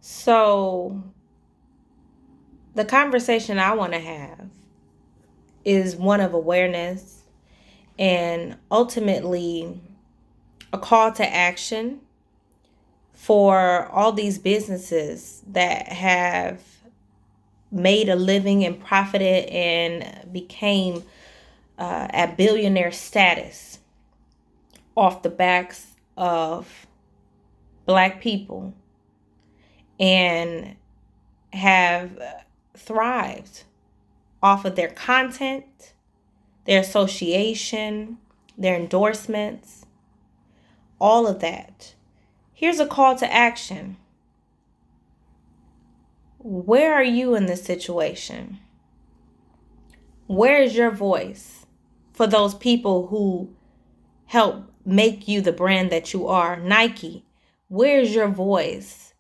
So, the conversation I want to have is one of awareness and ultimately a call to action for all these businesses that have made a living and profited and became at billionaire status off the backs of Black people and have thrived off of their content, their association, their endorsements, all of that. Here's a call to action. Where are you in this situation? Where is your voice for those people who help make you the brand that you are? Nike, where's your voice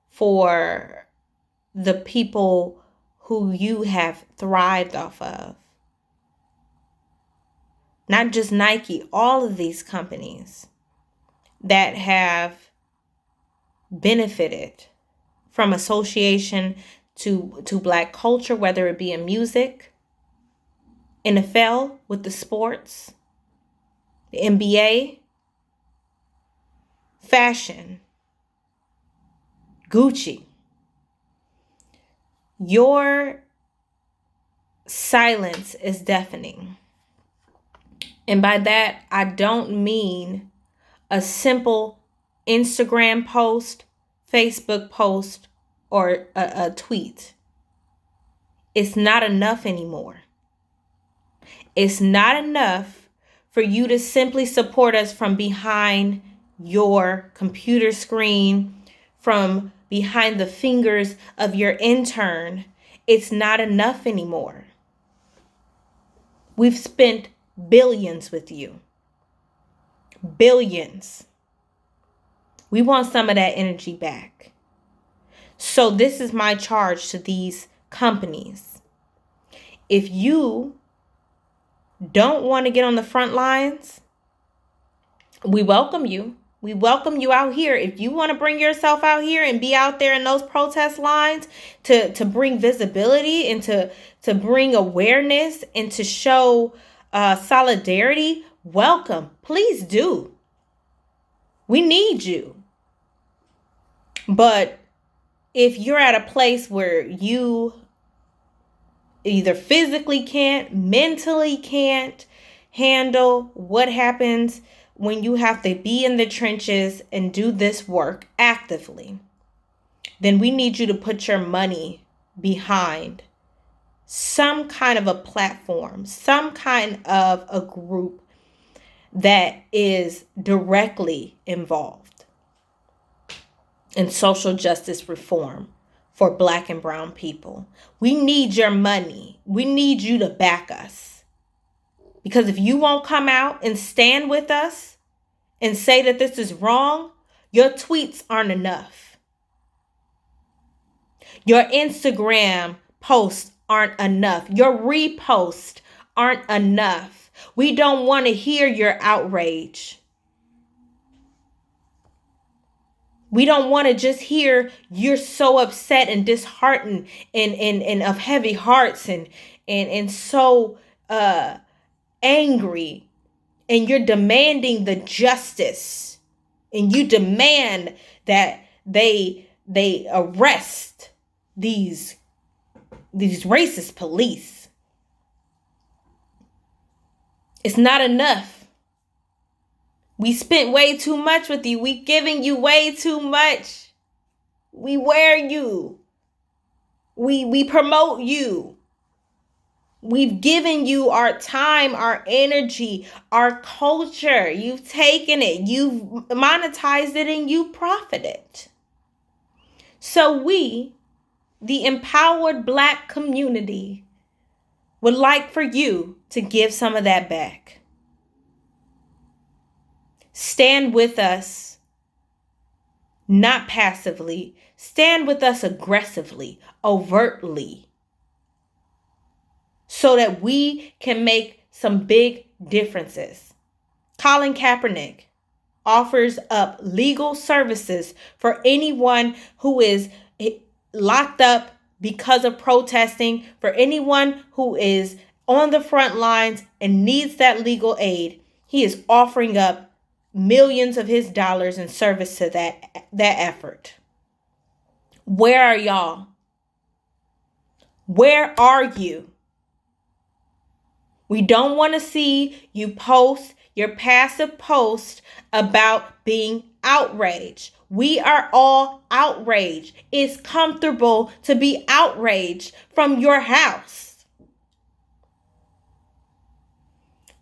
for the people who you have thrived off of? Not just Nike, all of these companies that have benefited from association to Black culture, whether it be in music, NFL with the sports, the NBA, fashion, Gucci. Your silence is deafening. And by that, I don't mean a simple Instagram post, Facebook post, or a tweet. It's not enough anymore. It's not enough for you to simply support us from behind your computer screen, from behind the fingers of your intern. It's not enough anymore. We've spent billions with you. Billions. We want some of that energy back. So this is my charge to these companies. If you don't want to get on the front lines, we welcome you. We welcome you out here. If you want to bring yourself out here and be out there in those protest lines to bring visibility and to bring awareness and to show solidarity, welcome. Please do. We need you. But if you're at a place where you either physically can't, mentally can't handle what happens when you have to be in the trenches and do this work actively, then we need you to put your money behind some kind of a platform, some kind of a group that is directly involved in social justice reform for Black and brown people. We need your money. We need you to back us. Because if you won't come out and stand with us and say that this is wrong, your tweets aren't enough. Your Instagram posts aren't enough. Your reposts aren't enough. We don't want to hear your outrage. We don't want to just hear you're so upset and disheartened and of heavy hearts and so angry, and you're demanding the justice, and you demand that they arrest these racist police. It's not enough. We spent way too much with you. We giving you way too much. We wear you. We promote you. We've given you our time, our energy, our culture. You've taken it, you've monetized it, and you profited. So we, the empowered Black community, would like for you to give some of that back. Stand with us, not passively. Stand with us aggressively, overtly, so that we can make some big differences. Colin Kaepernick offers up legal services for anyone who is locked up because of protesting. For anyone who is on the front lines and needs that legal aid, he is offering up millions of his dollars in service to that effort. Where are y'all? Where are you? We don't want to see you post your passive post about being outraged. We are all outraged. It's comfortable to be outraged from your house.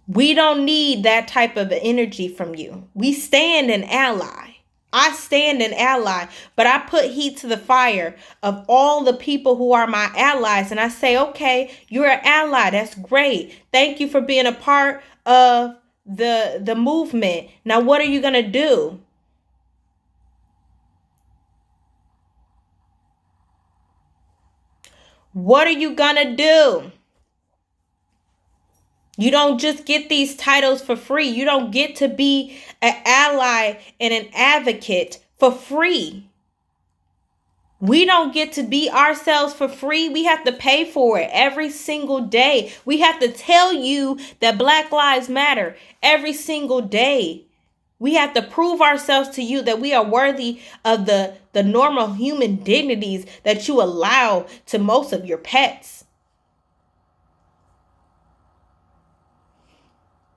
We don't need that type of energy from you. We stand an ally. I stand an ally, but I put heat to the fire of all the people who are my allies. And I say, okay, you're an ally. That's great. Thank you for being a part of the movement. Now, what are you going to do? What are you going to do? You don't just get these titles for free. You don't get to be an ally and an advocate for free. We don't get to be ourselves for free. We have to pay for it every single day. We have to tell you that Black Lives Matter every single day. We have to prove ourselves to you that we are worthy of the normal human dignities that you allow to most of your pets.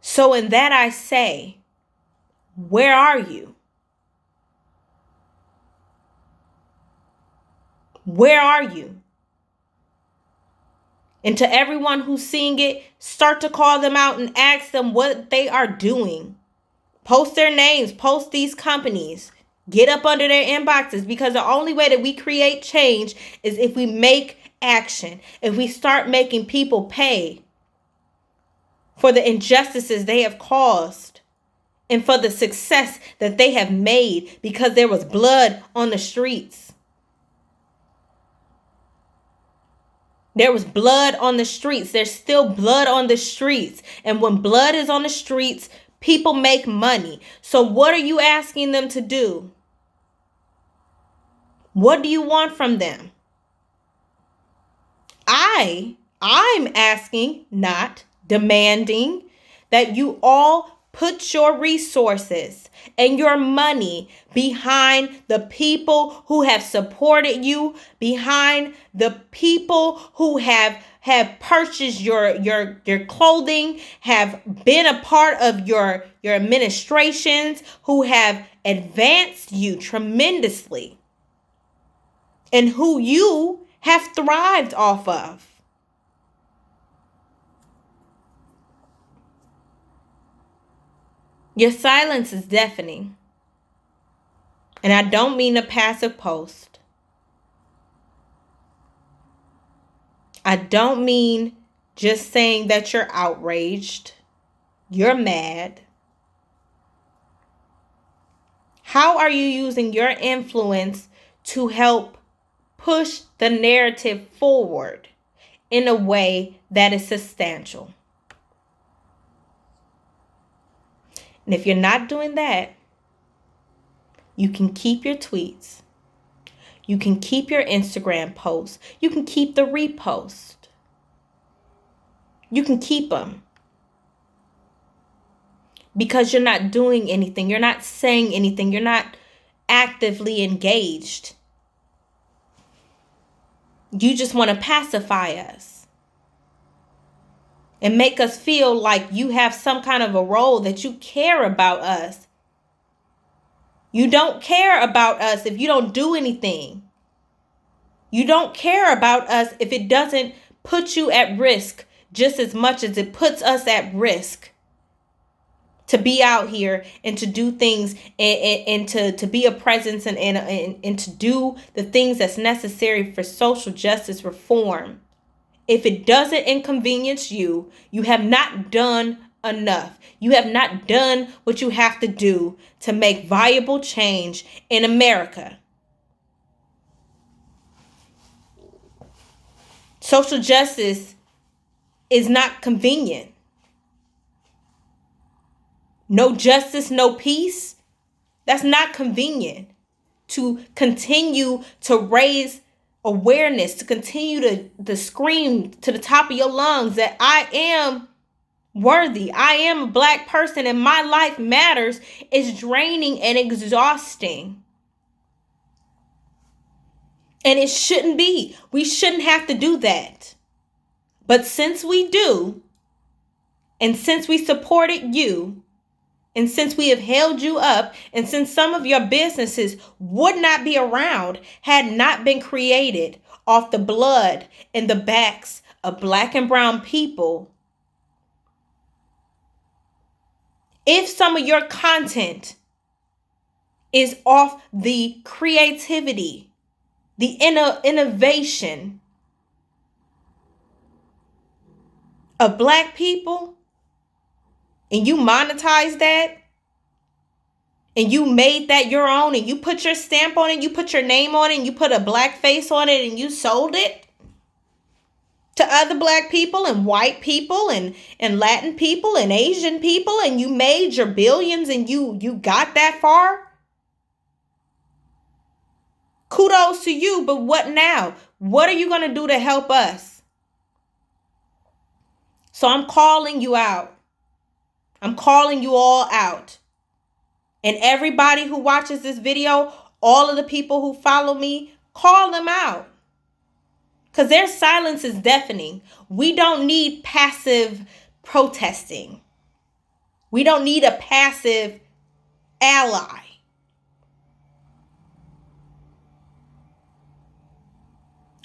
So in that I say, where are you? Where are you? And to everyone who's seeing it, start to call them out and ask them what they are doing. Post their names, post these companies, get up under their inboxes, because the only way that we create change is if we make action, if we start making people pay for the injustices they have caused and for the success that they have made because there was blood on the streets. There was blood on the streets. There's still blood on the streets. And when blood is on the streets, people make money. So what are you asking them to do? What do you want from them? I'm asking, not demanding, that you all put your resources and your money behind the people who have supported you, behind the people who have purchased your clothing, have been a part of your administrations, who have advanced you tremendously, and who you have thrived off of. Your silence is deafening. And I don't mean a passive post. I don't mean just saying that you're outraged, you're mad. How are you using your influence to help push the narrative forward in a way that is substantial? And if you're not doing that, you can keep your tweets. You can keep your Instagram posts. You can keep the repost. You can keep them. Because you're not doing anything. You're not saying anything. You're not actively engaged. You just want to pacify us and make us feel like you have some kind of a role, that you care about us. You don't care about us if you don't do anything. You don't care about us if it doesn't put you at risk just as much as it puts us at risk to be out here and to do things and to be a presence and to do the things that's necessary for social justice reform. If it doesn't inconvenience you, you have not done enough. You have not done what you have to do to make viable change in America. Social justice is not convenient. No justice, no peace. That's not convenient. to continue to raise awareness, to continue to scream to the top of your lungs that I am worthy, I am a Black person, and my life matters, is draining and exhausting. And it shouldn't be. We shouldn't have to do that. But since we do, and since we supported you, and since we have held you up, and since some of your businesses would not be around had not been created off the blood and the backs of Black and brown people, if some of your content is off the creativity, the innovation of Black people, and you monetize that, and you made that your own, and you put your stamp on it, you put your name on it, and you put a Black face on it, and you sold it to other Black people and white people and Latin people and Asian people, and you made your billions, and you got that far, kudos to you. But what now? What are you going to do to help us? So I'm calling you out. I'm calling you all out. And everybody who watches this video, all of the people who follow me, call them out. Because their silence is deafening. We don't need passive protesting. We don't need a passive ally.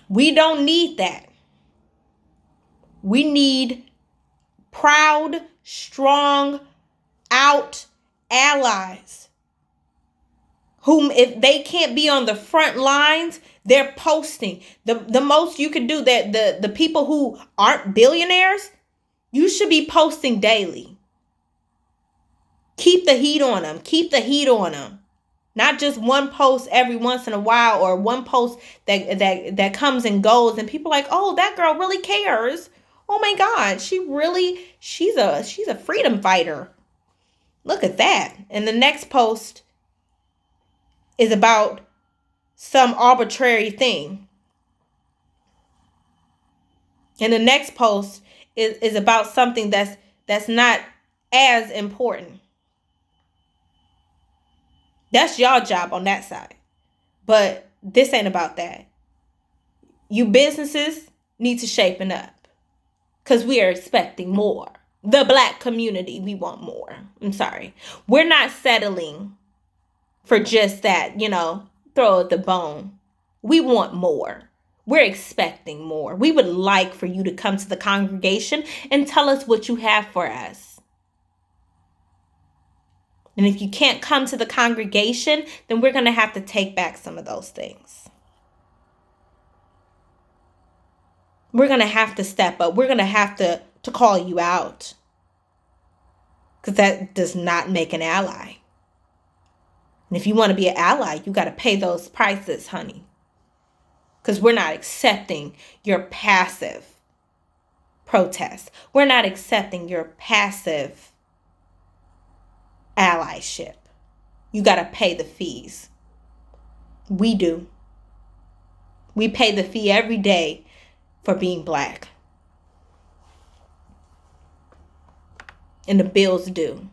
We don't need that. We need proud, strong, out allies whom, if they can't be on the front lines, they're posting. The most you can do, that the people who aren't billionaires, you should be posting daily. Keep the heat on them. Keep the heat on them. Not just one post every once in a while, or one post that comes and goes, and people are like, oh, that girl really cares. Oh my God, she's a freedom fighter. Look at that. And the next post is about some arbitrary thing. And the next post is about something that's not as important. That's y'all job on that side. But this ain't about that. You businesses need to shapen up, because we are expecting more. The Black community, we want more. I'm sorry. We're not settling for just that, throw at the bone. We want more. We're expecting more. We would like for you to come to the congregation and tell us what you have for us. And if you can't come to the congregation, then we're going to have to take back some of those things. We're going to have to step up. We're going to have to call you out. Because that does not make an ally. And if you want to be an ally, you got to pay those prices, honey. Because we're not accepting your passive protest. We're not accepting your passive allyship. You got to pay the fees. We do. We pay the fee every day for being Black. And the bills do.